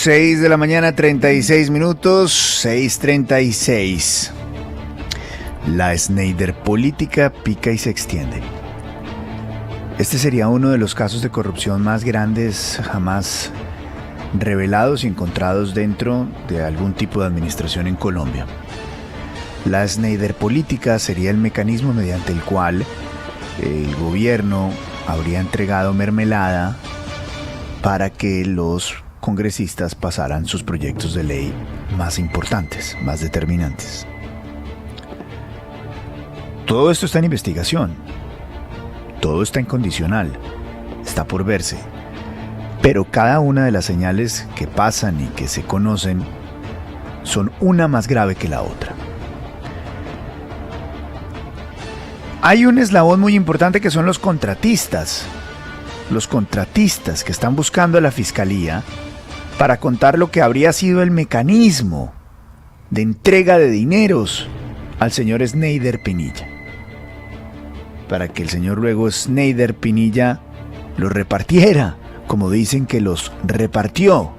6 de la mañana, 36 minutos, 6:36. La Schneider política pica y se extiende. Este sería uno de los casos de corrupción más grandes jamás revelados y encontrados dentro de algún tipo de administración en Colombia. La Schneider política sería el mecanismo mediante el cual el gobierno habría entregado mermelada para que los congresistas pasaran sus proyectos de ley más importantes, más determinantes. Todo esto está en investigación, todo está en condicional, está por verse, pero cada una de las señales que pasan y que se conocen son una más grave que la otra. Hay un eslabón muy importante que son los contratistas que están buscando a la fiscalía para contar lo que habría sido el mecanismo de entrega de dineros al señor Schneider Pinilla, para que el señor luego Schneider Pinilla los repartiera, como dicen que los repartió.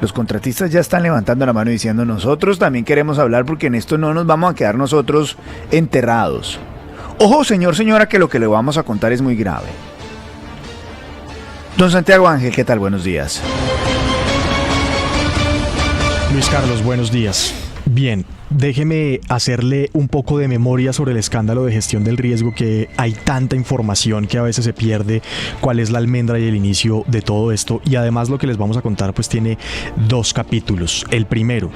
Los contratistas ya están levantando la mano y diciendo: nosotros también queremos hablar, porque en esto no nos vamos a quedar nosotros enterrados. Ojo, señor, señora, que lo que le vamos a contar es muy grave. Don Santiago Ángel, ¿qué tal? Buenos días. Luis Carlos, buenos días. Bien, déjeme hacerle un poco de memoria sobre el escándalo de gestión del riesgo, que hay tanta información que a veces se pierde cuál es la almendra y el inicio de todo esto. Y además lo que les vamos a contar pues tiene dos capítulos. El primero: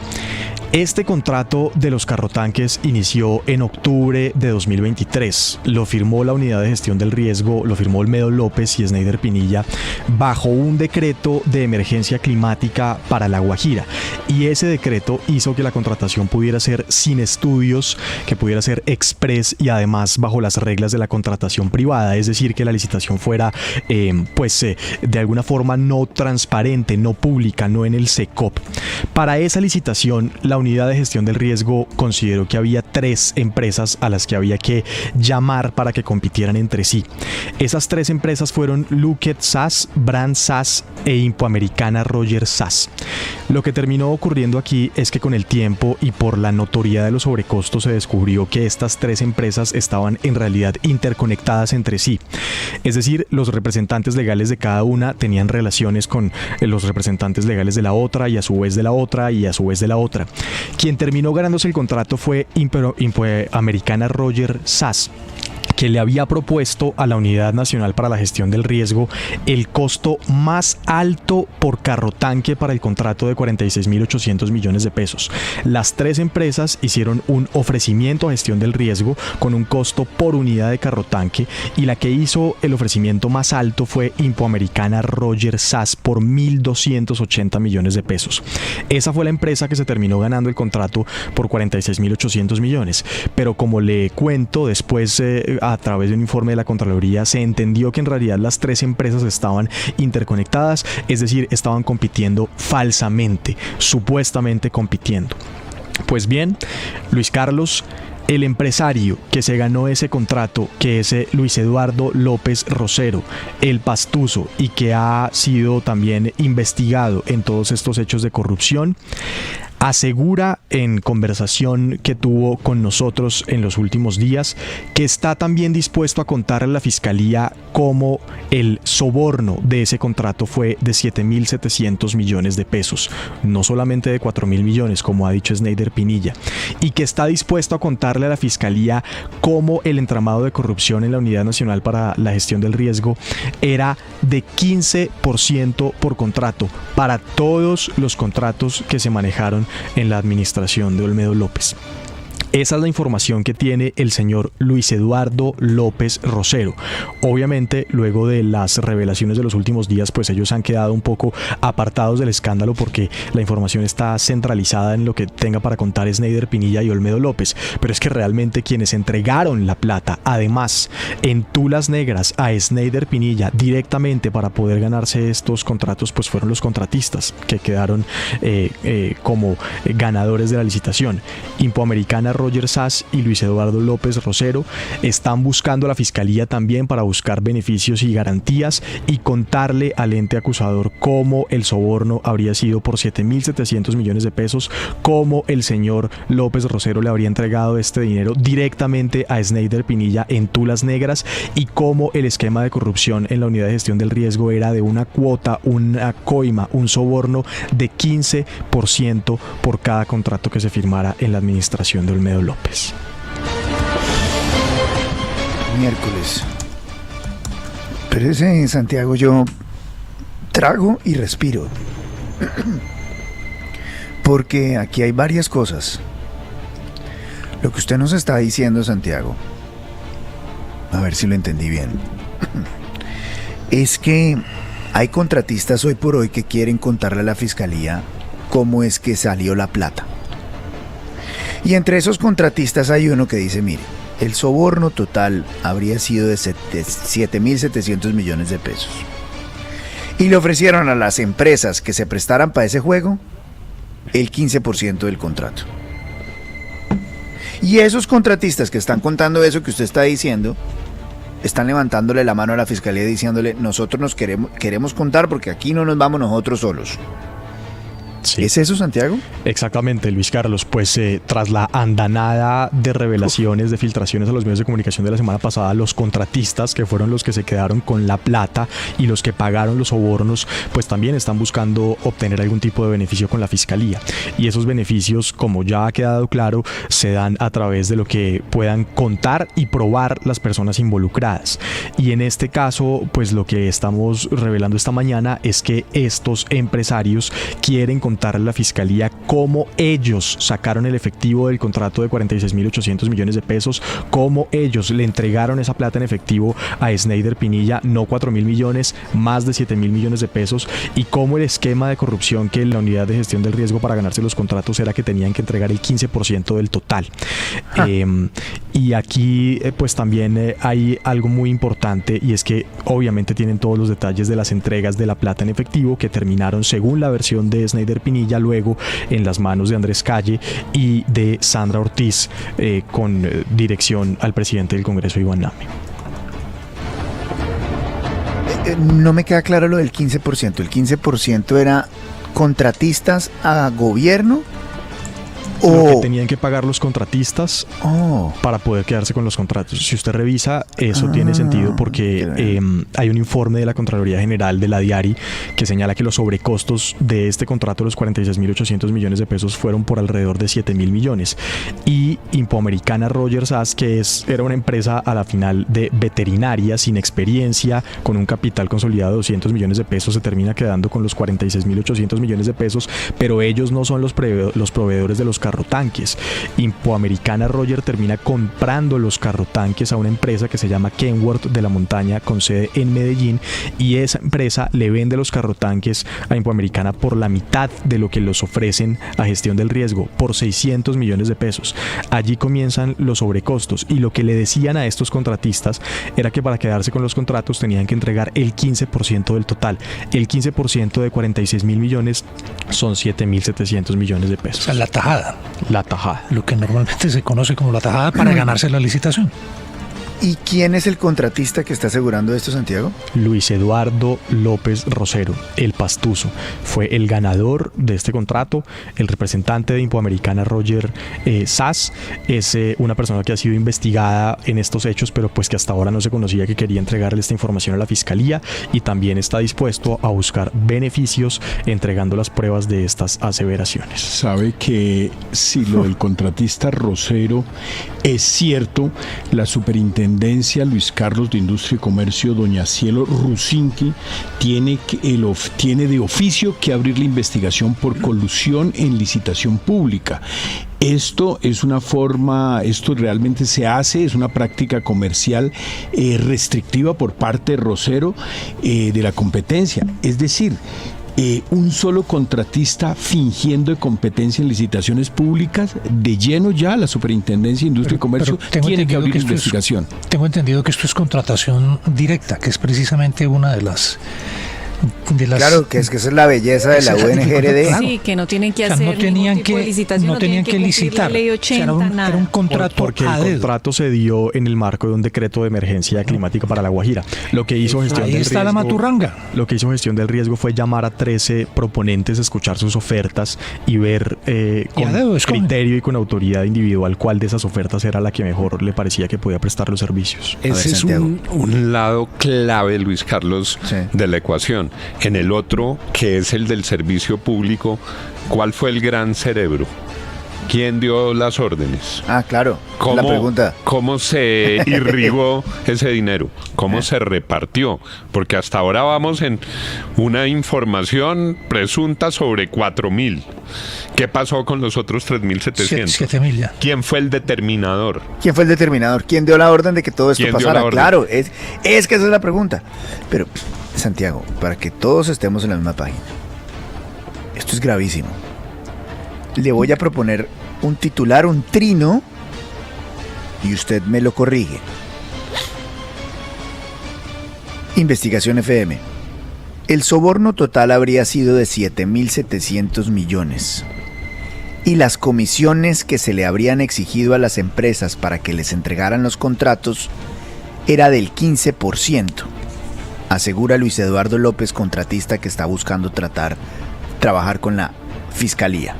este contrato de los carrotanques inició en octubre de 2023. Lo firmó la Unidad de Gestión del Riesgo, lo firmó Olmedo López y Schneider Pinilla bajo un decreto de emergencia climática para La Guajira. Y ese decreto hizo que la contratación pudiera ser sin estudios, que pudiera ser express y además bajo las reglas de la contratación privada. Es decir, que la licitación fuera de alguna forma no transparente, no pública, no en el SECOP. Para esa licitación, la Unidad de Gestión del Riesgo consideró que había 3 empresas a las que había que llamar para que compitieran entre sí. Esas 3 empresas fueron Lockheed SAS, Brand SAS e Impoamericana Roger SAS. Lo que terminó ocurriendo aquí es que con el tiempo y por la notoriedad de los sobrecostos se descubrió que estas 3 empresas estaban en realidad interconectadas entre sí. Es decir, los representantes legales de cada una tenían relaciones con los representantes legales de la otra, y a su vez de la otra, y a su vez de la otra. Quien terminó ganándose el contrato fue Impoamericana Roger SAS, que le había propuesto a la Unidad Nacional para la Gestión del Riesgo el costo más alto por carrotanque para el contrato de 46.800 millones de pesos. Las 3 empresas hicieron un ofrecimiento a Gestión del Riesgo con un costo por unidad de carrotanque, y la que hizo el ofrecimiento más alto fue Impoamericana Roger SAS por 1.280 millones de pesos. Esa fue la empresa que se terminó ganando el contrato por 46.800 millones. Pero como le cuento, después a través de un informe de la Contraloría se entendió que en realidad las 3 empresas estaban interconectadas, es decir, estaban compitiendo falsamente, supuestamente compitiendo. Pues bien, Luis Carlos, el empresario que se ganó ese contrato, que es Luis Eduardo López Rosero, el pastuso, y que ha sido también investigado en todos estos hechos de corrupción, asegura en conversación que tuvo con nosotros en los últimos días que está también dispuesto a contarle a la Fiscalía cómo el soborno de ese contrato fue de 7.700 millones de pesos, no solamente de 4.000 millones, como ha dicho Schneider Pinilla, y que está dispuesto a contarle a la Fiscalía cómo el entramado de corrupción en la Unidad Nacional para la Gestión del Riesgo era de 15% por contrato para todos los contratos que se manejaron en la administración de Olmedo López. Esa es la información que tiene el señor Luis Eduardo López Rosero. Obviamente, luego de las revelaciones de los últimos días, pues ellos han quedado un poco apartados del escándalo, porque la información está centralizada en lo que tenga para contar Schneider Pinilla y Olmedo López. Pero es que realmente quienes entregaron la plata, además en tulas negras, a Schneider Pinilla directamente para poder ganarse estos contratos, pues fueron los contratistas que quedaron como ganadores de la licitación. Impoamericana Roger Sass y Luis Eduardo López Rosero están buscando a la fiscalía también para buscar beneficios y garantías y contarle al ente acusador cómo el soborno habría sido por 7.700 millones de pesos, cómo el señor López Rosero le habría entregado este dinero directamente a Sneider Pinilla en Tulas Negras y cómo el esquema de corrupción en la unidad de gestión del riesgo era de una cuota, una coima, un soborno de 15% por cada contrato que se firmara en la administración de Olmedo López. Miércoles. Pero ese Santiago, yo trago y respiro. Porque aquí hay varias cosas. Lo que usted nos está diciendo, Santiago, a ver si lo entendí bien, es que hay contratistas hoy por hoy que quieren contarle a la fiscalía cómo es que salió la plata. Y entre esos contratistas hay uno que dice, mire, el soborno total habría sido de 7.700 millones de pesos. Y le ofrecieron a las empresas que se prestaran para ese juego el 15% del contrato. Y esos contratistas que están contando eso que usted está diciendo, están levantándole la mano a la fiscalía diciéndole, nosotros nos queremos contar porque aquí no nos vamos nosotros solos. Sí. ¿Es eso, Santiago? Exactamente, Luis Carlos. Pues tras la andanada de revelaciones, de filtraciones a los medios de comunicación de la semana pasada, los contratistas, que fueron los que se quedaron con la plata y los que pagaron los sobornos, pues también están buscando obtener algún tipo de beneficio con la fiscalía. Y esos beneficios, como ya ha quedado claro, se dan a través de lo que puedan contar y probar las personas involucradas. Y en este caso, pues lo que estamos revelando esta mañana es que estos empresarios quieren contarle a la fiscalía cómo ellos sacaron el efectivo del contrato de 46.800 millones de pesos, cómo ellos le entregaron esa plata en efectivo a Sneider Pinilla, no 4.000 millones, más de 7.000 millones de pesos, y cómo el esquema de corrupción que la unidad de gestión del riesgo para ganarse los contratos era que tenían que entregar el 15% del total. Y aquí pues también hay algo muy importante, y es que obviamente tienen todos los detalles de las entregas de la plata en efectivo que terminaron, según la versión de Sneider Pinilla, luego en las manos de Andrés Calle y de Sandra Ortiz, con dirección al presidente del Congreso, Iván Name. No me queda claro lo del 15%. ¿El 15% era contratistas a gobierno? Lo que tenían que pagar los contratistas para poder quedarse con los contratos. Si usted revisa, eso tiene sentido porque hay un informe de la Contraloría General de la DIARI que señala que los sobrecostos de este contrato, los 46.800 millones de pesos, fueron por alrededor de 7.000 millones. Y Impoamericana Roger Sass, que era una empresa a la final de veterinaria, sin experiencia, con un capital consolidado de 200 millones de pesos, se termina quedando con los 46.800 millones de pesos, pero ellos no son los proveedores de los carrotanques. Impoamericana Roger termina comprando los carrotanques a una empresa que se llama Kenworth de la Montaña, con sede en Medellín, y esa empresa le vende los carrotanques a Impoamericana por la mitad de lo que los ofrecen a gestión del riesgo, por 600 millones de pesos. Allí comienzan los sobrecostos, y lo que le decían a estos contratistas era que para quedarse con los contratos tenían que entregar el 15% del total. El 15% de 46.000 millones son 7.700 millones de pesos. O sea, la tajada. La tajada. Lo que normalmente se conoce como la tajada para ganarse la licitación. ¿Y quién es el contratista que está asegurando esto, Santiago? Luis Eduardo López Rosero, el pastuso. Fue el ganador de este contrato. El representante de Impoamericana, Roger Sass, es una persona que ha sido investigada en estos hechos, pero pues que hasta ahora no se conocía que quería entregarle esta información a la fiscalía, y también está dispuesto a buscar beneficios entregando las pruebas de estas aseveraciones. Sabe que si lo del contratista Rosero es cierto, la superintendencia Luis Carlos de Industria y Comercio, doña Cielo Rusinki, tiene de oficio que abrir la investigación por colusión en licitación pública. Esto realmente se hace, es una práctica comercial restrictiva por parte de Rosero de la competencia. Es decir, un solo contratista fingiendo de competencia en licitaciones públicas, de lleno ya la Superintendencia de Industria y Comercio tiene que abrir investigación. Tengo entendido que esto es contratación directa, que es precisamente una de las de las... Claro, que esa es la belleza de la UNGRD. Claro. Sí, que no tienen que O sea, hacer no tenían ningún tipo de que, licitación, no tenían que cumplir licitar. la ley O 80, sea, era un nada. contrato Porque a el dedo. contrato se dio en el marco de un decreto de emergencia climática para La Guajira. Lo que hizo gestión Ahí del está la riesgo, maturranga. Lo que hizo gestión del riesgo fue llamar a 13 proponentes, escuchar sus ofertas y ver Y a dedo con escogen. criterio y con autoridad individual cuál de esas ofertas era la que mejor le parecía que podía prestar los servicios. ver, Ese es Santiago. un lado clave, Luis Carlos, Sí. de la ecuación. En el otro, que es el del servicio público, ¿cuál fue el gran cerebro? ¿Quién dio las órdenes? Ah, claro. La pregunta. ¿Cómo se irrigó ese dinero? ¿Cómo se repartió? Porque hasta ahora vamos en una información presunta sobre 4.000. ¿Qué pasó con los otros 3.700? 7.000 ya. ¿Quién fue el determinador? ¿Quién fue el determinador? ¿Quién dio la orden de que todo esto ¿Quién dio pasara? la orden? Claro, es que esa es la pregunta. Pero, Santiago, para que todos estemos en la misma página, esto es gravísimo. Le voy a proponer un titular, un trino, y usted me lo corrige. Investigación FM. El soborno total habría sido de 7.700 millones. Y las comisiones que se le habrían exigido a las empresas para que les entregaran los contratos era del 15%, asegura Luis Eduardo López, contratista que está buscando trabajar con la Fiscalía.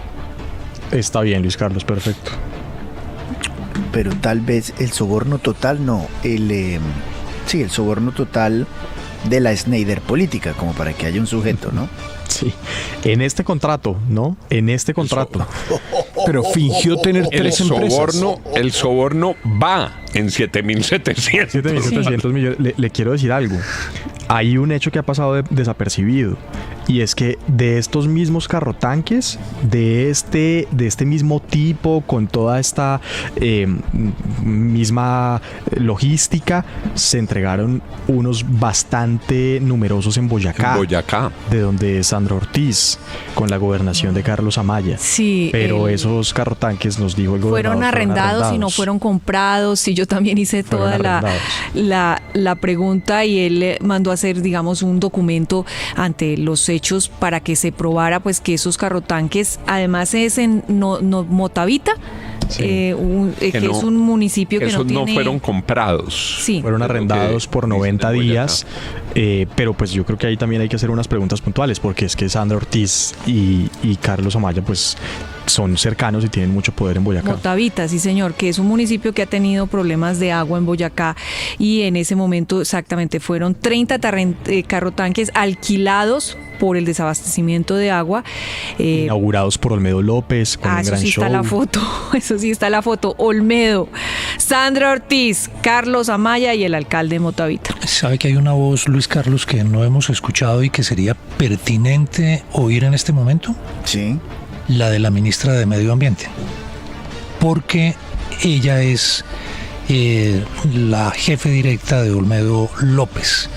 Está bien, Luis Carlos, perfecto. Pero tal vez el soborno total no, el soborno total de la Schneider política, como para que haya un sujeto, ¿no? Sí. En este contrato, ¿no? En este contrato. Pero fingió tener El tres empresas. soborno va en 7.700. 7.700 millones. Le quiero decir algo. Hay un hecho que ha pasado desapercibido, y es que de estos mismos carrotanques, de este mismo tipo, con toda esta misma logística, se entregaron unos bastante numerosos en Boyacá, de donde es Sandra Ortiz, con la gobernación de Carlos Amaya. Sí, Pero esos carrotanques, nos dijo el gobernador, fueron arrendados y no fueron comprados, y yo también hice Fueron toda arrendados. la pregunta, y él mandó a hacer, digamos, un documento ante los hechos para que se probara pues que esos carrotanques, además es en Motavita, Sí. que no, es un municipio que Esos no tiene... no fueron comprados. Sí. Fueron arrendados por 90 dicen en días, pero pues yo creo que ahí también hay que hacer unas preguntas puntuales, porque es que Sandra Ortiz y Carlos Amaya pues son cercanos y tienen mucho poder en Boyacá. Motavita, sí señor, que es un municipio que ha tenido problemas de agua en Boyacá, y en ese momento exactamente fueron 30 carrotanques alquilados por el desabastecimiento de agua. Inaugurados por Olmedo López, con un Eso gran sí show. está la foto, eso sí está la foto. Olmedo, Sandra Ortiz, Carlos Amaya y el alcalde de Motavita. Sabe que hay una voz, Luis Carlos, que no hemos escuchado y que sería pertinente oír en este momento. Sí. La de la ministra de Medio Ambiente, porque ella es la jefe directa de Olmedo López.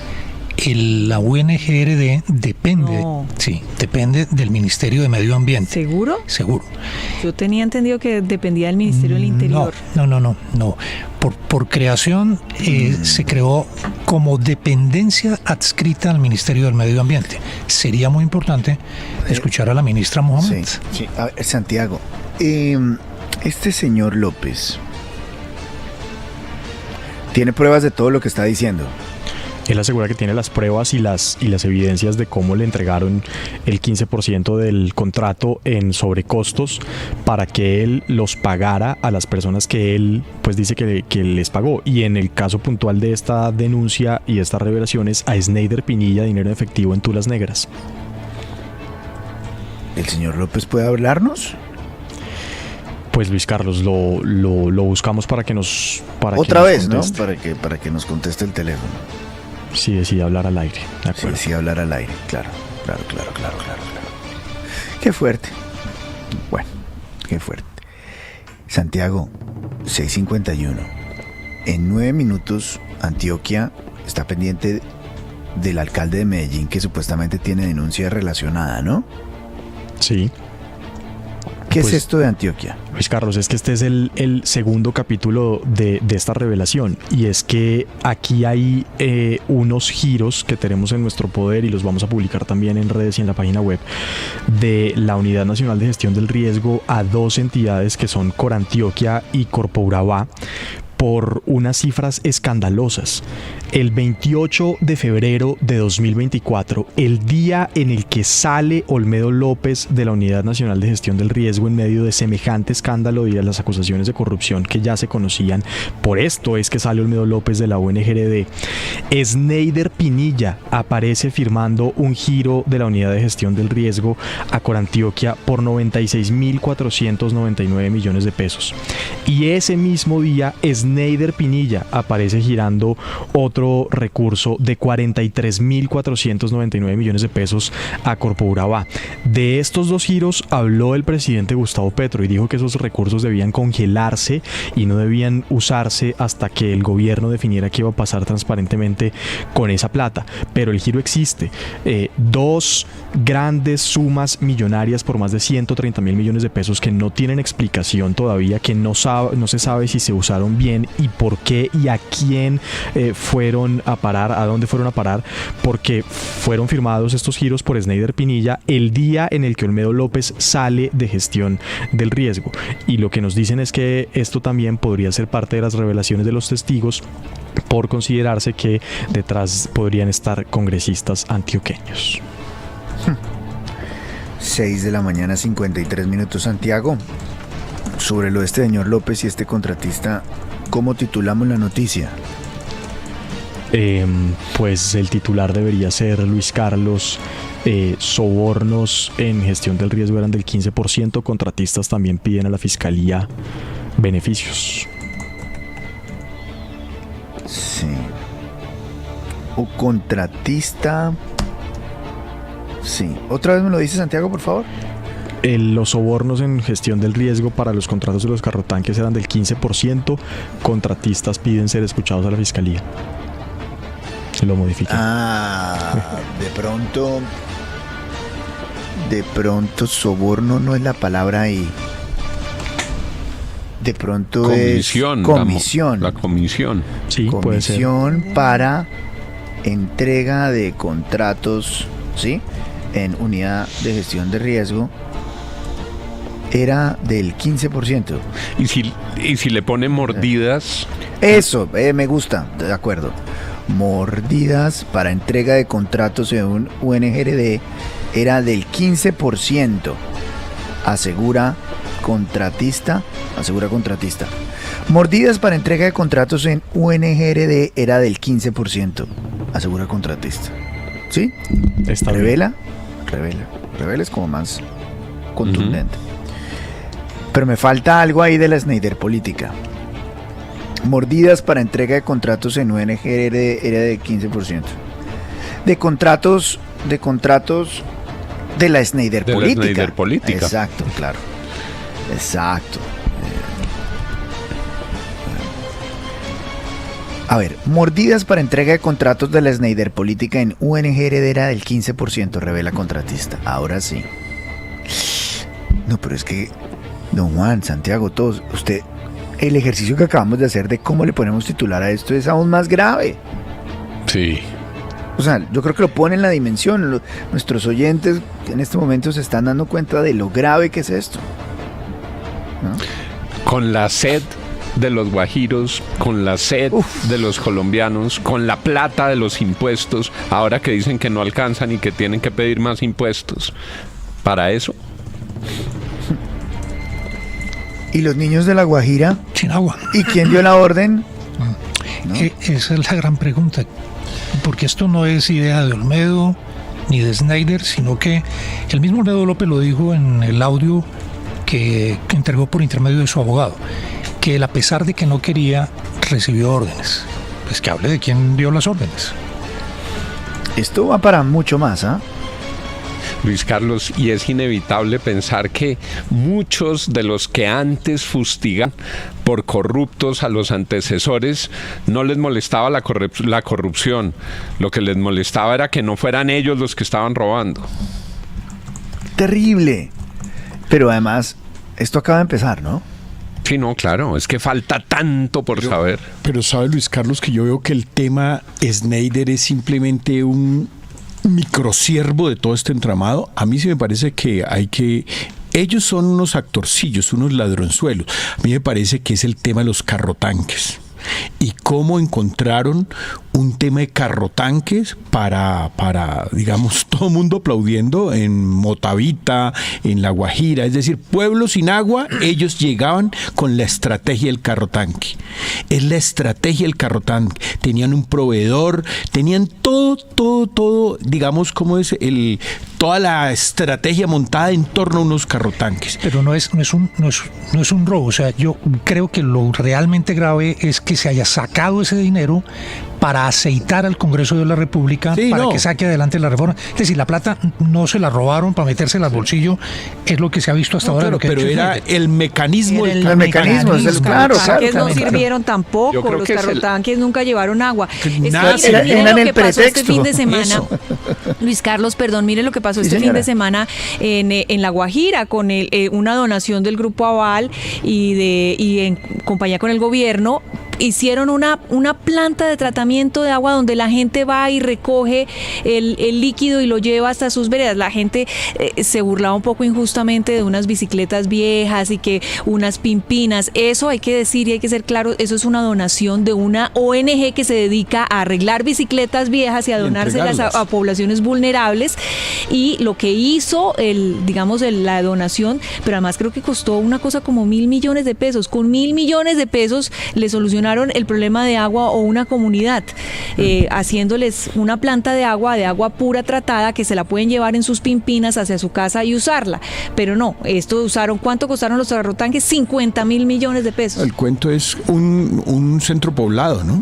La UNGRD depende, No. sí, depende del Ministerio de Medio Ambiente. ¿Seguro? Seguro. Yo tenía entendido que dependía del Ministerio del Interior. No. Por creación se creó como dependencia adscrita al Ministerio del Medio Ambiente. Sería muy importante escuchar a la ministra Mohamed. Sí. A ver, Santiago, este señor López tiene pruebas de todo lo que está diciendo. Él asegura que tiene las pruebas y las evidencias de cómo le entregaron el 15% del contrato en sobrecostos para que él los pagara a las personas que él pues dice que les pagó. Y en el caso puntual de esta denuncia y estas revelaciones, a Schneider Pinilla, dinero en efectivo en Tulas Negras. ¿El señor López puede hablarnos? Pues Luis Carlos, lo buscamos para que nos... Otra vez, ¿no? Para que nos conteste el teléfono. Sí, decide hablar al aire. De acuerdo. Sí, hablar al aire, claro. Qué fuerte. Bueno, qué fuerte. Santiago, 6:51. En 9 minutos, Antioquia está pendiente del alcalde de Medellín, que supuestamente tiene denuncia relacionada, ¿no? Sí. ¿Qué Pues, es esto de Antioquia? Luis Carlos, es que este es el segundo capítulo de esta revelación, y es que aquí hay unos giros que tenemos en nuestro poder y los vamos a publicar también en redes y en la página web de la Unidad Nacional de Gestión del Riesgo a dos entidades que son Corantioquia y Corpourabá, por unas cifras escandalosas. El 28 de febrero de 2024, el día en el que sale Olmedo López de la Unidad Nacional de Gestión del Riesgo en medio de semejante escándalo y de las acusaciones de corrupción que ya se conocían, por esto es que sale Olmedo López de la UNGRD, Sneider Pinilla aparece firmando un giro de la Unidad de Gestión del Riesgo a Corantioquia por 96.499 millones de pesos. Y ese mismo día, Sneider Pinilla aparece girando otro recurso de 43.499 millones de pesos a Corpourabá. De estos dos giros habló el presidente Gustavo Petro y dijo que esos recursos debían congelarse y no debían usarse hasta que el gobierno definiera qué iba a pasar transparentemente con esa plata. Pero el giro existe. Dos grandes sumas millonarias por más de 130.000 millones de pesos que no tienen explicación todavía, que no se sabe si se usaron bien y por qué y a quién fueron a parar, a dónde fueron a parar, porque fueron firmados estos giros por Sneider Pinilla el día en el que Olmedo López sale de Gestión del Riesgo. Y lo que nos dicen es que esto también podría ser parte de las revelaciones de los testigos, por considerarse que detrás podrían estar congresistas antioqueños. 6 de la mañana, 53 minutos, Santiago. Sobre lo de este señor López y este contratista, ¿cómo titulamos la noticia? Pues el titular debería ser, Luis Carlos, sobornos en gestión del riesgo eran del 15%, contratistas también piden a la fiscalía beneficios. Sí. O contratista. Sí. ¿Otra vez me lo dice, Santiago, por favor? Los sobornos en gestión del riesgo para los contratos de los carrotanques eran del 15%, contratistas piden ser escuchados a la fiscalía. Lo modifican. De pronto soborno no es la palabra ahí. De pronto comisión, es comisión. La comisión. Sí, puede ser. Comisión para entrega de contratos, ¿sí? En unidad de gestión de riesgo era del 15%. Y si le pone mordidas. Eso, me gusta, de acuerdo. Mordidas para entrega de contratos en un UNGRD era del 15%, asegura contratista. Mordidas para entrega de contratos en UNGRD era del 15%, asegura contratista. ¿Sí? Está Revela es como más contundente. Pero me falta algo ahí de la Sneider política. Mordidas para entrega de contratos en UNGRD era del 15%. De contratos de la Sneider política. La Sneider política. Exacto, claro. Exacto. A ver, mordidas para entrega de contratos de la Sneider política en UNGRD era del 15%, revela contratista. Ahora sí. No, pero es que, don Juan, Santiago, todos, usted, el ejercicio que acabamos de hacer de cómo le ponemos titular a esto es aún más grave. Sí. O sea, yo creo que lo pone en la dimensión. Nuestros oyentes en este momento se están dando cuenta de lo grave que es esto, ¿no? Con la sed de los guajiros, con la sed de los colombianos, con la plata de los impuestos, ahora que dicen que no alcanzan y que tienen que pedir más impuestos. Para eso. ¿Y los niños de La Guajira? Sin agua. ¿Y quién dio la orden? ¿No? Esa es la gran pregunta. Porque esto no es idea de Olmedo ni de Sneider, sino que el mismo Olmedo López lo dijo en el audio que entregó por intermedio de su abogado, que él, a pesar de que no quería, recibió órdenes. Pues que hable de quién dio las órdenes. Esto va para mucho más, ¿ah? Luis Carlos, y es inevitable pensar que muchos de los que antes fustigan por corruptos a los antecesores no les molestaba la corrupción. Lo que les molestaba era que no fueran ellos los que estaban robando. Terrible. Pero además, Esto acaba de empezar, ¿no? Sí, no, claro, es que falta tanto por saber. Pero sabe, Luis Carlos, que yo veo que el tema Schneider es simplemente un microsiervo de todo este entramado. A mí sí me parece que ellos son unos actorcillos, unos ladronzuelos. A mí me parece que es el tema de los carrotanques. Y cómo encontraron un tema de carrotanques para digamos, todo el mundo aplaudiendo en Motavita, en La Guajira, es decir, pueblos sin agua, ellos llegaban con la estrategia del carrotanque. Es la estrategia del carrotanque. Tenían un proveedor, tenían todo, digamos, como es toda la estrategia montada en torno a unos carrotanques. Pero no es un robo. O sea, yo creo que lo realmente grave es que se haya sacado ese dinero para aceitar al Congreso de la República, que saque adelante la reforma. Es decir, la plata no se la robaron para metérsela al bolsillo, es lo que se ha visto hasta ahora. Claro, pero era el mecanismo. El mecanismo, claro. Los carrotanques no sirvieron tampoco, los carrotanques nunca llevaron agua. Eran lo el que pasó este pretexto. fin de semana, Luis Carlos, perdón, mire lo que pasó este fin de semana en La Guajira con una donación del Grupo Aval y en compañía con el gobierno. Hicieron una planta de tratamiento de agua donde la gente va y recoge el líquido y lo lleva hasta sus veredas. La gente se burlaba un poco injustamente de unas bicicletas viejas y que unas pimpinas. Eso hay que decir y hay que ser claro, eso es una donación de una ONG que se dedica a arreglar bicicletas viejas y a donárselas a poblaciones vulnerables. Y lo que hizo, la donación, pero además creo que costó una cosa como 1.000 millones de pesos. Con 1.000 millones de pesos le solucionaron el problema de agua o una comunidad, haciéndoles una planta de agua pura tratada que se la pueden llevar en sus pimpinas hacia su casa y usarla. Pero no, ¿cuánto costaron los carrotanques? 50.000 millones de pesos. El cuento es un centro poblado, ¿no?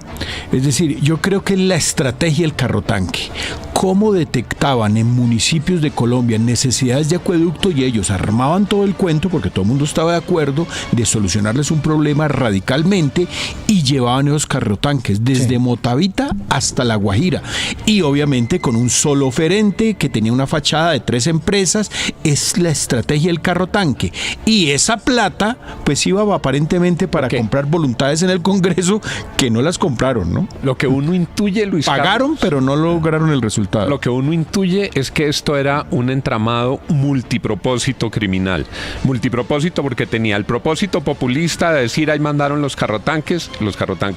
Es decir, yo creo que la estrategia del carrotanque, cómo detectaban en municipios de Colombia necesidades de acueducto y ellos armaban todo el cuento porque todo el mundo estaba de acuerdo de solucionarles un problema radicalmente y llevaban esos carrotanques desde Motavita hasta La Guajira y obviamente con un solo oferente que tenía una fachada de 3 empresas. Es la estrategia del carrotanque y esa plata pues iba aparentemente para comprar voluntades en el Congreso que no las compraron, ¿no? Lo que uno intuye, Luis Carlos, pagaron pero no lograron el resultado. Lo que uno intuye es que esto era un entramado multipropósito criminal. Multipropósito porque tenía el propósito populista de decir ahí mandaron los carrotanques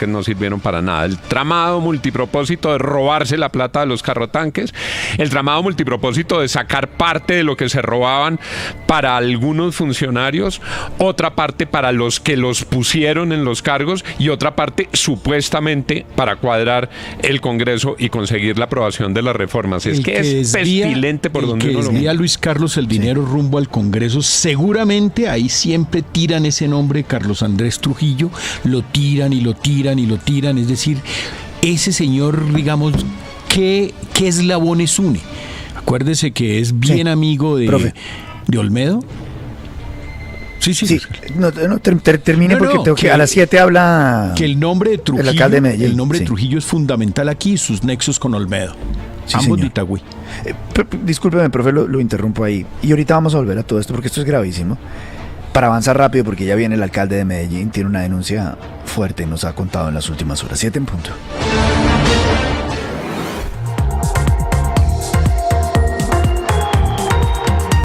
no sirvieron para nada. El tramado multipropósito de robarse la plata de los carrotanques, el tramado multipropósito de sacar parte de lo que se robaban para algunos funcionarios, otra parte para los que los pusieron en los cargos y otra parte supuestamente para cuadrar el Congreso y conseguir la aprobación de las reformas. Es pestilente por donde uno lo mira. Luis Carlos, el dinero rumbo al Congreso, seguramente ahí siempre tiran ese nombre, Carlos Andrés Trujillo, lo tiran y lo tiran y lo tiran. Es decir, ese señor, digamos, ¿qué eslabones une? Acuérdese que es bien amigo de Olmedo. Sí. No, termine porque tengo que a las 7 habla que el nombre de Trujillo, el alcalde de Medellín. El nombre de Trujillo es fundamental aquí, sus nexos con Olmedo. Sí, ambos señor. de Itagüí. Discúlpeme, profe, lo interrumpo ahí. Y ahorita vamos a volver a todo esto porque esto es gravísimo. Para avanzar rápido, porque ya viene el alcalde de Medellín, tiene una denuncia fuerte, nos ha contado en las últimas horas. 7 en punto.